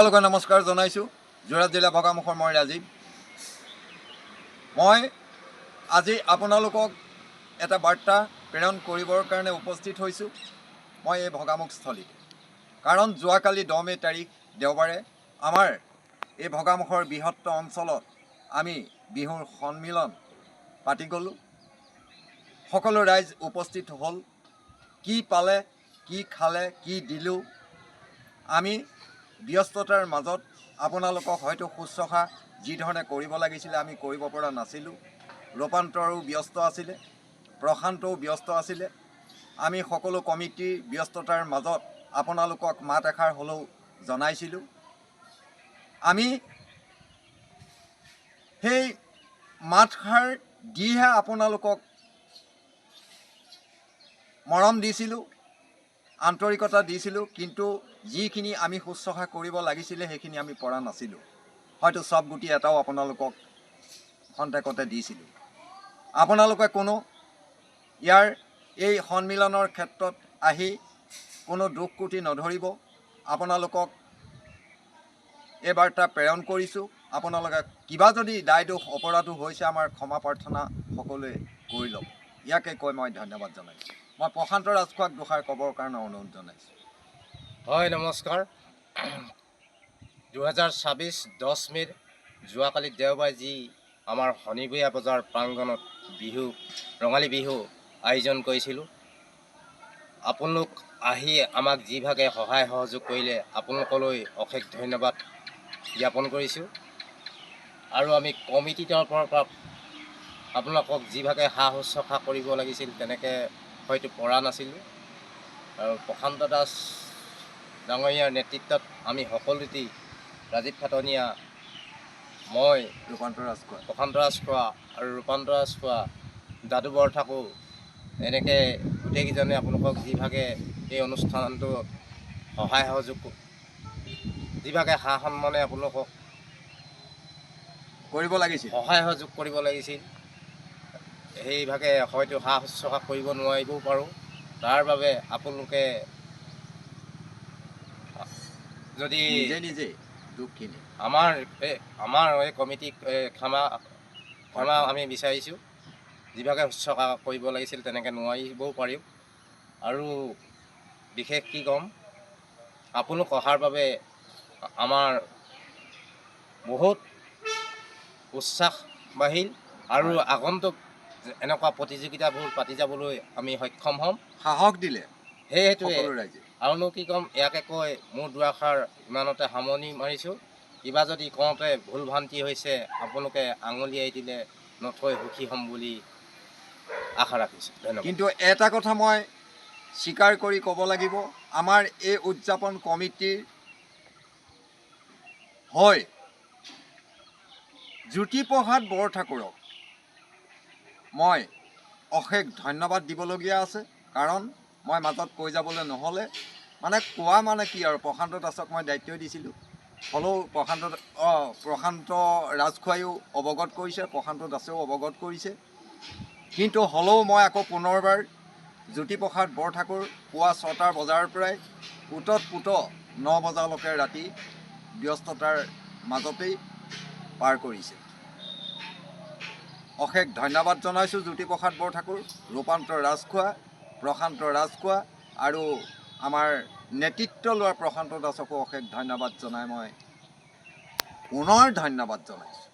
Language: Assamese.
সকলোকে নমস্কাৰ জনাইছোঁ। যোৰহাট জিলা ভগামুখৰ মই ৰাজীৱ। মই আজি আপোনালোকক এটা বাৰ্তা প্ৰেৰণ কৰিবৰ কাৰণে উপস্থিত হৈছোঁ। মই এই ভগামুখস্থলীত, কাৰণ যোৱাকালি 10 মে' তাৰিখ দেওবাৰে আমাৰ এই ভগামুখৰ বৃহত্ত অঞ্চলত আমি বিহুৰ সন্মিলন পাতি গ'লোঁ। সকলো ৰাইজ উপস্থিত হ'ল। কি পালে, কি খালে, কি দিলোঁ, আমি ব্যস্ততাৰ মাজত আপোনালোকক হয়তো শুশ্ৰূষা যিধৰণে কৰিব লাগিছিলে আমি কৰিব পৰা নাছিলোঁ। ৰূপান্তৰো ব্যস্ত আছিলে, প্ৰশান্তও ব্যস্ত আছিলে। আমি সকলো কমিটিৰ ব্যস্ততাৰ মাজত আপোনালোকক মাত এষাৰ হ'লেও জনাইছিলোঁ। আমি সেই মাতষাৰ দিহে আপোনালোকক মৰম দিছিলোঁ, আন্তৰিকতা দিছিলোঁ, কিন্তু যিখিনি আমি শুশ্ৰূষা কৰিব লাগিছিলে সেইখিনি আমি পৰা নাছিলোঁ। হয়তো চব গুটি এটাও আপোনালোকক খন্তেকতে দিছিলোঁ। আপোনালোকে কোনো ইয়াৰ এই সন্মিলনৰ ক্ষেত্ৰত আহি কোনো দুখ কুটি নধৰিব। আপোনালোকক এই বাৰ্তা প্ৰেৰণ কৰিছোঁ। আপোনালোকে কিবা যদি দায় দোষ অপৰাধো হৈছে আমাৰ ক্ষমা প্ৰাৰ্থনা সকলোৱে কৰি ল'ব। ইয়াকে কৈ মই ধন্যবাদ জনাইছোঁ। মই প্ৰশান্ত ৰাজখোৱাক দুষাৰ ক'বৰ কাৰণে অনুৰোধ জনাইছোঁ। হয়, নমস্কাৰ। 2026 10 মে'ৰ যোৱাকালি দেওবাৰে যি আমাৰ শনিবৰীয়া বজাৰ প্ৰাংগণত বিহু ৰঙালী বিহু আয়োজন কৰিছিলোঁ, আপোনালোক আহি আমাক যিভাগে সহায় সহযোগ কৰিলে আপোনালোকলৈ অশেষ ধন্যবাদ জ্ঞাপন কৰিছোঁ। আৰু আমি কমিটিৰ তৰফৰ পৰা আপোনালোকক যিভাগে সা শুশ্ৰূষা কৰিব লাগিছিল তেনেকৈ হয়তো পৰা নাছিলোঁ। আৰু প্ৰশান্ত দাস ডাঙৰীয়াৰ নেতৃত্বত আমি সকলোটি ৰাজীৱ খাটনীয়া, মই, প্ৰশান্ত ৰাজখোৱা আৰু ৰূপান্ত ৰাজখোৱা, দাদু বৰঠাকুৰ, এনেকৈ গোটেইকেইজনে আপোনালোকক যিভাগে এই অনুষ্ঠানটো সহায় সহযোগ যিভাগে সা সন্মানে আপোনালোকক কৰিব লাগিছিল, সহায় সহযোগ কৰিব লাগিছিল, সেইভাগে হয়তো সা শুশ্ৰূষা কৰিব নোৱাৰিবও পাৰোঁ। তাৰ বাবে আপোনালোকে যদি নিজে দুখখিনি আমাৰ এই কমিটিক ক্ষমা আমি বিচাৰিছোঁ। যিভাগে শুশ্ৰূষা কৰিব লাগিছিল তেনেকৈ নোৱাৰিবও পাৰিম। আৰু বিশেষ কি ক'ম, আপোনালোক অহাৰ বাবে আমাৰ বহুত উৎসাহ বাঢ়িল আৰু আগন্তুক এনেকুৱা প্ৰতিযোগিতাবোৰ পাতি যাবলৈ আমি সক্ষম হ'ম। সাহস দিলে সেইটোৱে ৰাইজে। আৰুনো কি ক'ম, ইয়াকে কৈ মোৰ দুআষাৰ ইমানতে সামৰণি মাৰিছোঁ। কিবা যদি কওঁতে ভুল ভ্ৰান্তি হৈছে আপোনালোকে আঙুলিয়াই দিলে নথৈ সুখী হ'ম বুলি আশা ৰাখিছোঁ। ধন্যবাদ। কিন্তু এটা কথা মই স্বীকাৰ কৰি ক'ব লাগিব, আমাৰ এই উদযাপন কমিটিৰ হয় জ্যোতিপ্ৰসাদ বৰঠাকুৰক মই অশেষ ধন্যবাদ দিবলগীয়া আছে। কাৰণ মই মাজত কৈ যাবলৈ নহ'লে কোৱা কি আৰু, প্ৰশান্ত দাসক মই দায়িত্ব দিছিলোঁ। হ'লেও প্ৰশান্ত ৰাজখোৱাইও অৱগত কৰিছে, প্ৰশান্ত দাসেও অৱগত কৰিছে। কিন্তু হ'লেও মই আকৌ পুনৰবাৰ জ্যোতিপ্ৰসাদ বৰঠাকুৰ পুৱা 6টা বজাৰ পৰাই উতত 9 বজালৈকে ৰাতি ব্যস্ততাৰ মাজতেই পাৰ কৰিছে। অশেষ ধন্যবাদ জনাইছোঁ জ্যোতিপ্ৰসাদ বৰঠাকুৰ, ৰূপান্ত ৰাজখোৱা, প্ৰশান্ত ৰাজখোৱা আৰু আমাৰ নেতৃত্ব লোৱা প্ৰশান্ত দাসকো অশেষ ধন্যবাদ জনাই মই পুনৰ ধন্যবাদ জনাইছোঁ।